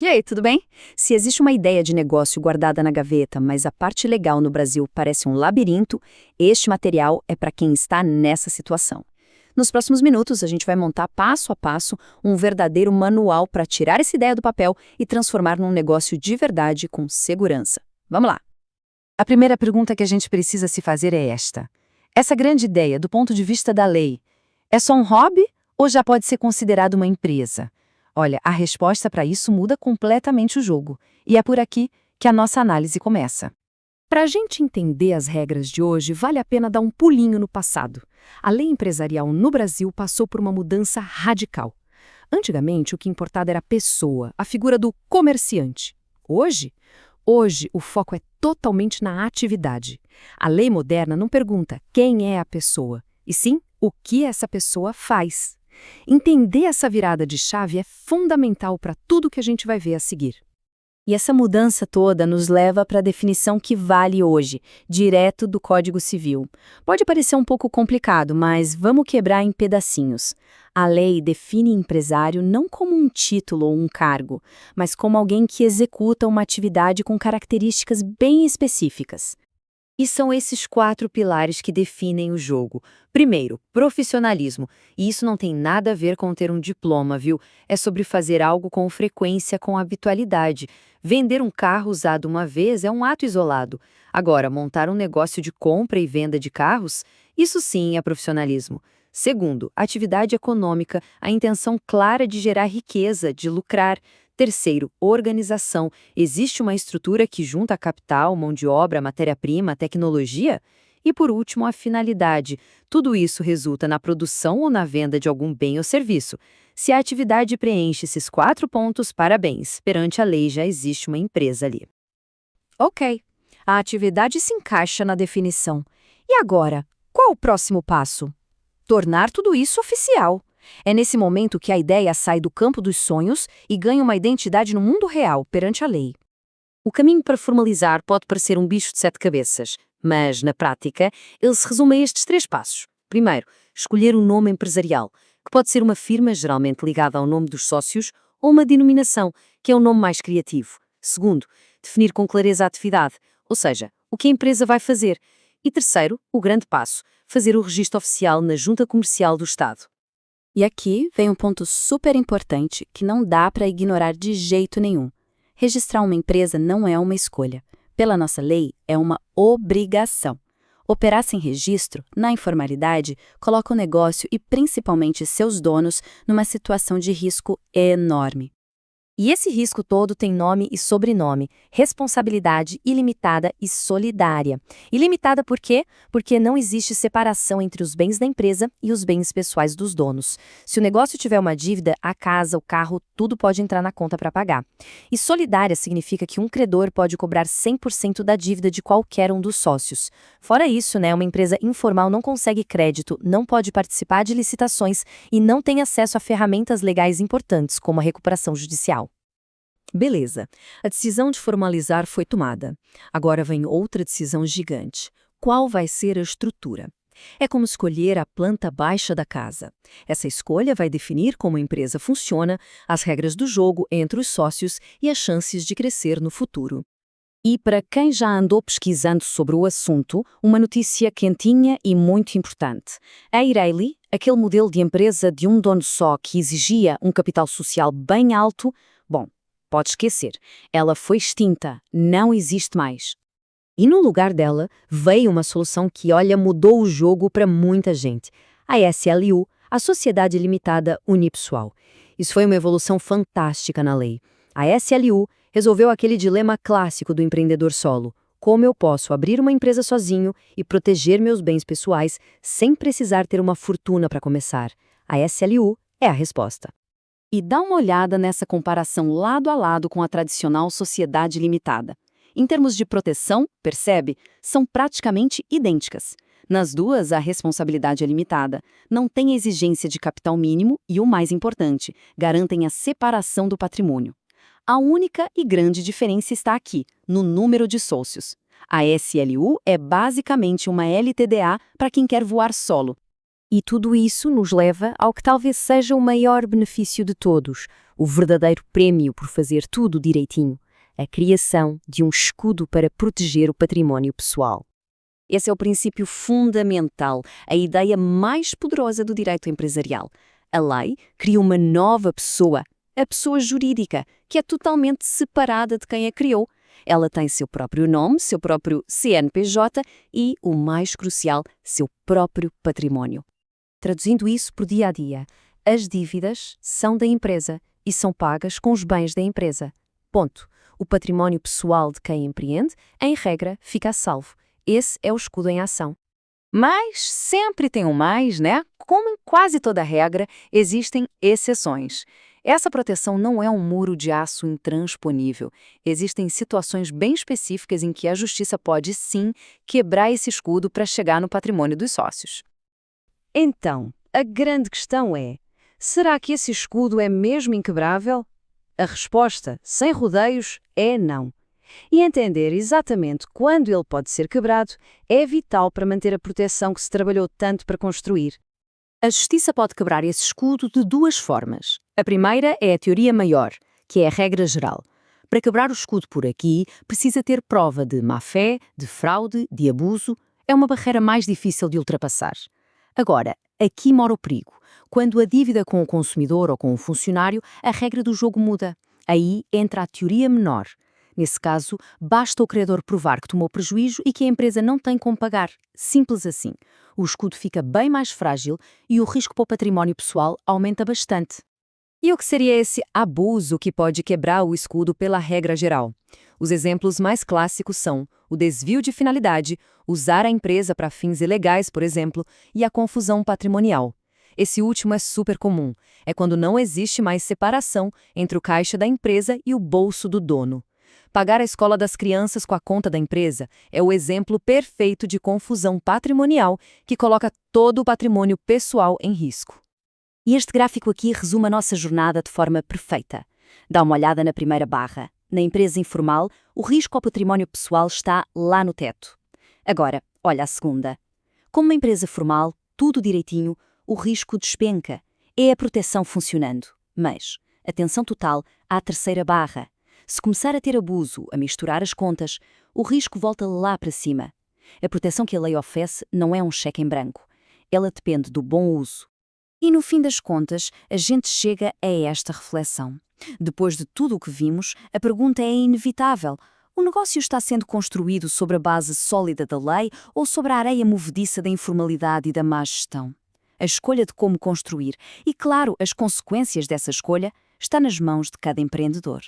E aí, tudo bem? Se existe uma ideia de negócio guardada na gaveta, mas a parte legal no Brasil parece um labirinto, este material é para quem está nessa situação. Nos próximos minutos, a gente vai montar passo a passo um verdadeiro manual para tirar essa ideia do papel e transformar num negócio de verdade com segurança. Vamos lá! A primeira pergunta que a gente precisa se fazer é esta. Essa grande ideia, do ponto de vista da lei, é só um hobby ou já pode ser considerado uma empresa? Olha, a resposta para isso muda completamente o jogo. E é por aqui que a nossa análise começa. Para a gente entender as regras de hoje, vale a pena dar um pulinho no passado. A lei empresarial no Brasil passou por uma mudança radical. Antigamente, o que importava era a pessoa, a figura do comerciante. Hoje, o foco é totalmente na atividade. A lei moderna não pergunta quem é a pessoa, e sim o que essa pessoa faz. Entender essa virada de chave é fundamental para tudo que a gente vai ver a seguir. E essa mudança toda nos leva para a definição que vale hoje, direto do Código Civil. Pode parecer um pouco complicado, mas vamos quebrar em pedacinhos. A lei define empresário não como um título ou um cargo, mas como alguém que executa uma atividade com características bem específicas. E são esses 4 pilares que definem o jogo. Primeiro, profissionalismo. E isso não tem nada a ver com ter um diploma, viu? É sobre fazer algo com frequência, com habitualidade. Vender um carro usado uma vez é um ato isolado. Agora, montar um negócio de compra e venda de carros, isso sim é profissionalismo. Segundo, atividade econômica, a intenção clara de gerar riqueza, de lucrar. Terceiro, organização. Existe uma estrutura que junta capital, mão de obra, matéria-prima, tecnologia? E por último, a finalidade. Tudo isso resulta na produção ou na venda de algum bem ou serviço. Se a atividade preenche esses 4 pontos, parabéns. Perante a lei já existe uma empresa ali. Ok, a atividade se encaixa na definição. E agora, qual o próximo passo? Tornar tudo isso oficial. É nesse momento que a ideia sai do campo dos sonhos e ganha uma identidade no mundo real, perante a lei. O caminho para formalizar pode parecer um bicho de 7 cabeças, mas, na prática, ele se resume a estes 3 passos. Primeiro, escolher um nome empresarial, que pode ser uma firma geralmente ligada ao nome dos sócios, ou uma denominação, que é um nome mais criativo. Segundo, definir com clareza a atividade, ou seja, o que a empresa vai fazer. E terceiro, o grande passo, fazer o registro oficial na Junta Comercial do Estado. E aqui vem um ponto super importante que não dá para ignorar de jeito nenhum. Registrar uma empresa não é uma escolha. Pela nossa lei, é uma obrigação. Operar sem registro, na informalidade, coloca o negócio e principalmente seus donos numa situação de risco enorme. E esse risco todo tem nome e sobrenome, responsabilidade ilimitada e solidária. Ilimitada por quê? Porque não existe separação entre os bens da empresa e os bens pessoais dos donos. Se o negócio tiver uma dívida, a casa, o carro, tudo pode entrar na conta para pagar. E solidária significa que um credor pode cobrar 100% da dívida de qualquer um dos sócios. Fora isso, uma empresa informal não consegue crédito, não pode participar de licitações e não tem acesso a ferramentas legais importantes, como a recuperação judicial. Beleza, a decisão de formalizar foi tomada. Agora vem outra decisão gigante. Qual vai ser a estrutura? É como escolher a planta baixa da casa. Essa escolha vai definir como a empresa funciona, as regras do jogo entre os sócios e as chances de crescer no futuro. E para quem já andou pesquisando sobre o assunto, uma notícia quentinha e muito importante. A Ireli, aquele modelo de empresa de um dono só que exigia um capital social bem alto, pode esquecer, ela foi extinta, não existe mais. E no lugar dela, veio uma solução que, mudou o jogo para muita gente. A SLU, a Sociedade Limitada Unipessoal. Isso foi uma evolução fantástica na lei. A SLU resolveu aquele dilema clássico do empreendedor solo. Como eu posso abrir uma empresa sozinho e proteger meus bens pessoais sem precisar ter uma fortuna para começar? A SLU é a resposta. E dá uma olhada nessa comparação lado a lado com a tradicional sociedade limitada. Em termos de proteção, percebe? São praticamente idênticas. Nas duas, a responsabilidade é limitada, não tem exigência de capital mínimo e, o mais importante, garantem a separação do patrimônio. A única e grande diferença está aqui, no número de sócios. A SLU é basicamente uma LTDA para quem quer voar solo. E tudo isso nos leva ao que talvez seja o maior benefício de todos, o verdadeiro prémio por fazer tudo direitinho, a criação de um escudo para proteger o património pessoal. Esse é o princípio fundamental, a ideia mais poderosa do direito empresarial. A lei cria uma nova pessoa, a pessoa jurídica, que é totalmente separada de quem a criou. Ela tem seu próprio nome, seu próprio CNPJ e, o mais crucial, seu próprio património. Traduzindo isso por dia a dia, as dívidas são da empresa e são pagas com os bens da empresa. Ponto. O património pessoal de quem empreende, em regra, fica a salvo. Esse é o escudo em ação. Mas sempre tem um mais, né? Como em quase toda regra, existem exceções. Essa proteção não é um muro de aço intransponível. Existem situações bem específicas em que a justiça pode, sim, quebrar esse escudo para chegar no patrimônio dos sócios. Então, a grande questão é: será que esse escudo é mesmo inquebrável? A resposta, sem rodeios, é não. E entender exatamente quando ele pode ser quebrado é vital para manter a proteção que se trabalhou tanto para construir. A justiça pode quebrar esse escudo de duas formas. A primeira é a teoria maior, que é a regra geral. Para quebrar o escudo por aqui, precisa ter prova de má-fé, de fraude, de abuso. É uma barreira mais difícil de ultrapassar. Agora, aqui mora o perigo. Quando a dívida com o consumidor ou com o funcionário, a regra do jogo muda. Aí entra a teoria menor. Nesse caso, basta o credor provar que tomou prejuízo e que a empresa não tem como pagar. Simples assim. O escudo fica bem mais frágil e o risco para o património pessoal aumenta bastante. E o que seria esse abuso que pode quebrar o escudo pela regra geral? Os exemplos mais clássicos são o desvio de finalidade, usar a empresa para fins ilegais, por exemplo, e a confusão patrimonial. Esse último é super comum. É quando não existe mais separação entre o caixa da empresa e o bolso do dono. Pagar a escola das crianças com a conta da empresa é o exemplo perfeito de confusão patrimonial que coloca todo o patrimônio pessoal em risco. E este gráfico aqui resume a nossa jornada de forma perfeita. Dá uma olhada na primeira barra. Na empresa informal, o risco ao património pessoal está lá no teto. Agora, olha a segunda. Como uma empresa formal, tudo direitinho, o risco despenca. É a proteção funcionando. Mas, atenção total à terceira barra. Se começar a ter abuso, a misturar as contas, o risco volta lá para cima. A proteção que a lei oferece não é um cheque em branco. Ela depende do bom uso. E no fim das contas, a gente chega a esta reflexão. Depois de tudo o que vimos, a pergunta é inevitável. O negócio está sendo construído sobre a base sólida da lei ou sobre a areia movediça da informalidade e da má gestão? A escolha de como construir e, claro, as consequências dessa escolha está nas mãos de cada empreendedor.